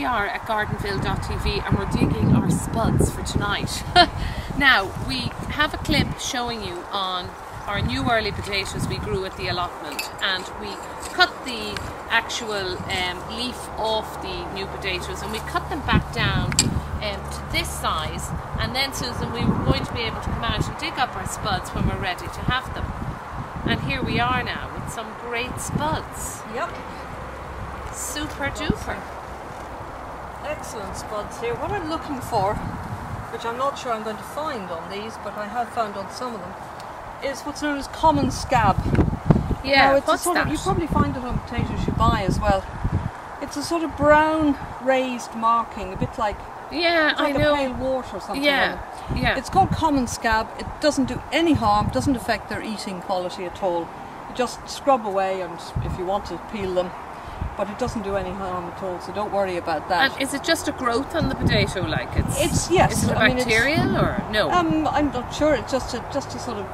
are at gardenville.tv and we're digging our spuds for tonight. Now, we have a clip showing you on our new early potatoes we grew at the allotment, and we cut the actual leaf off the new potatoes and we cut them back down to this size, and then, Susan, we were going to be able to come out and dig up our spuds when we're ready to have them. And here we are now with some great spuds. Yep. Super duper. Excellent spuds here. What I'm looking for, which I'm not sure I'm going to find on these, but I have found on some of them, is what's known as common scab. Yeah, now, it's what's a sort that? Of, you probably find it on potatoes you buy as well. It's a sort of brown raised marking, a bit like, yeah, it's like I know. a pale wart or something. Yeah, yeah. It's called common scab. It doesn't do any harm, doesn't affect their eating quality at all. You just scrub away, and if you want to peel them, but it doesn't do any harm at all, so don't worry about that. And is it just a growth on the potato, like it's yes. Is it bacterial or no? I'm not sure. It's just a sort of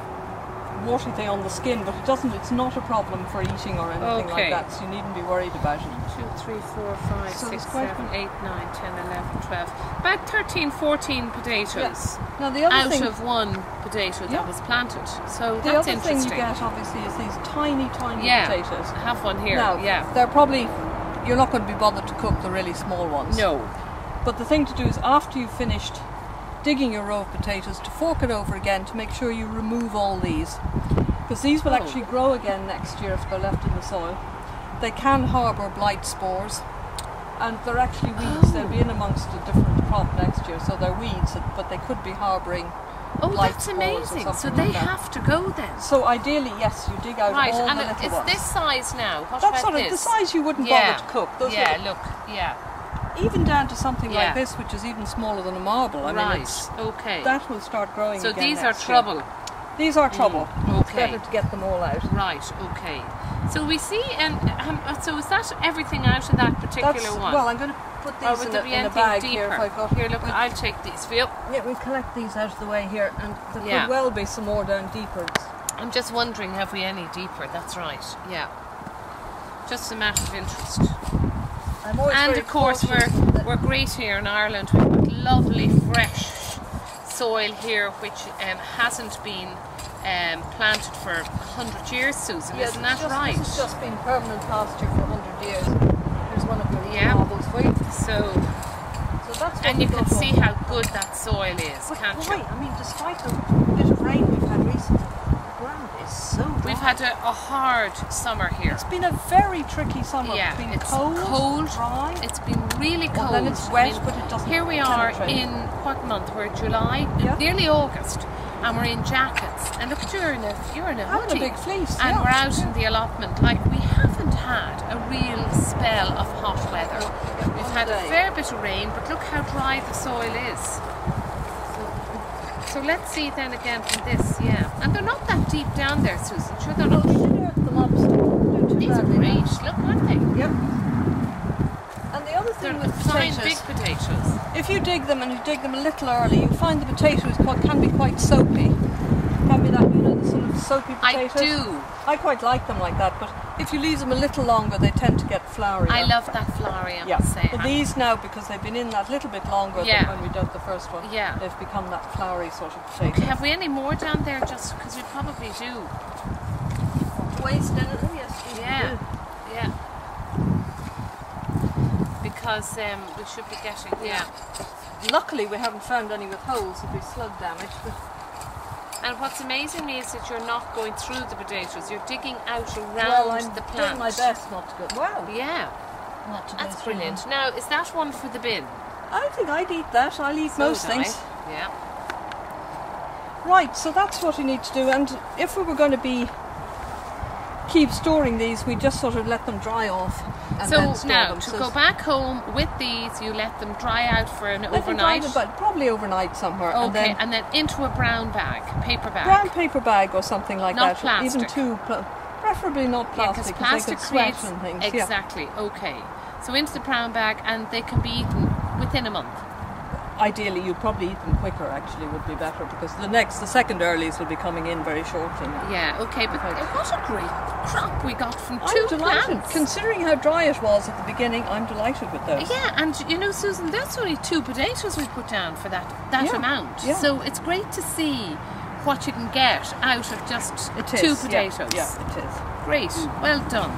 warty thing on the skin, but it doesn't. It's not a problem for eating or anything like that, so you needn't be worried about it. 2, 3, 4, 5, So 6, it's quite 7, 8, 9, 10, 11, 12. About 13, 14 potatoes. Yes. Now the other out thing, of one potato that was planted. So the that's other interesting. thing you get obviously is these tiny potatoes. I have one here. Now, yeah. they're probably, you're not going to be bothered to cook the really small ones. No. But the thing to do is, after you've finished digging your row of potatoes, to fork it over again to make sure you remove all these, because these will actually grow again next year if they're left in the soil. They can harbour blight spores, and they're actually weeds. They'll be in amongst a different crop next year, so they're weeds, but they could be harbouring blight that's spores amazing. or So something they like that. have to go then. So ideally, yes, you dig out Right, all and the little it's ones. this size now. What That's about sort of this? the size you wouldn't bother to cook. Those yeah, little, look, yeah. even down to something like this, which is even smaller than a marble. I mean, it's, okay. that will start growing So again these are next year. trouble. These are trouble. It's okay. better to get them all out. Right, okay. So we see, and so is that everything out of that particular one? Well, I'm going to put these would in, there a, be in a anything bag deeper? here. If I got Here, look, I'll take these for you. Yeah, we'll collect these out of the way here, and there could well be some more down deeper. I'm just wondering, have we any deeper? That's right, yeah. Just a matter of interest. I'm always And very of course, cautious we're great here in Ireland. We've got lovely, fresh soil here, which hasn't been planted for 100 years, Susan, isn't that right? This has just been permanent pasture for 100 years. Here's one of the little marbles for you. So that's what and you we've can got see going. how good that soil is, But can't boy, you? I mean, despite the bit of rain we've had recently, the ground is so dry. We've had a hard summer here. It's been a very tricky summer. Yeah, it's been it's cold, dry. It's been really cold. Well, then it's wet, but it doesn't Here we are penetrate. in what month? We're July, nearly August, and we're in jackets. And look, you're in a hoodie. A big fleece, and we're out in the allotment. Like, we haven't had a real spell of hot weather. We've had a fair bit of rain, but look how dry the soil is. So let's see then again from this, And they're not that deep down there, Susan. Sure, they're not. We did earth them up, so not too These are badly great. now. Look, aren't they? Yep. And the other thing They're with fine, potatoes, big potatoes. if you dig them and you dig them a little early, you find the potatoes can be quite soapy. Can be that, the sort of soapy potatoes. I do. I quite like them like that, but if you leave them a little longer, they tend to get flowery. I love that flowery, I must say. But these now, because they've been in that little bit longer than when we did the first one, they've become that flowery sort of potato. Okay, have we any more down there? Just because we probably do. Waste anything? Yes, we do. Yeah. Because we should be getting, Luckily, we haven't found any with holes if we slug damage. But and what's amazing me is that you're not going through the potatoes. You're digging out around the plant. Doing my best not to go. Wow. Yeah. Not to go That's through brilliant. them. Now, is that one for the bin? I think I'd eat that. I'll eat most things. Yeah. Right, so that's what we need to do. And if we were going to keep storing these, we just sort of let them dry off. And then store now, them. to go back home with these, you let them dry out for an overnight. Probably overnight somewhere. Okay, and then into a brown bag, paper bag. Brown paper bag or something like Not that. plastic. Even preferably not plastic, because plastic they could sweat creates and things. exactly. Okay, so into the brown bag, and they can be eaten within a month. ideally you'd probably eat them quicker, actually would be better, because the second earlies will be coming in very shortly now. Yeah, okay, but what a great crop we got from I'm two delighted. plants. Considering how dry it was at the beginning, I'm delighted with those. Yeah, and you know, Susan, that's only 2 potatoes we put down for that Yeah, amount. yeah. So it's great to see what you can get out of just 2 potatoes. Yeah, it is. Great, well done.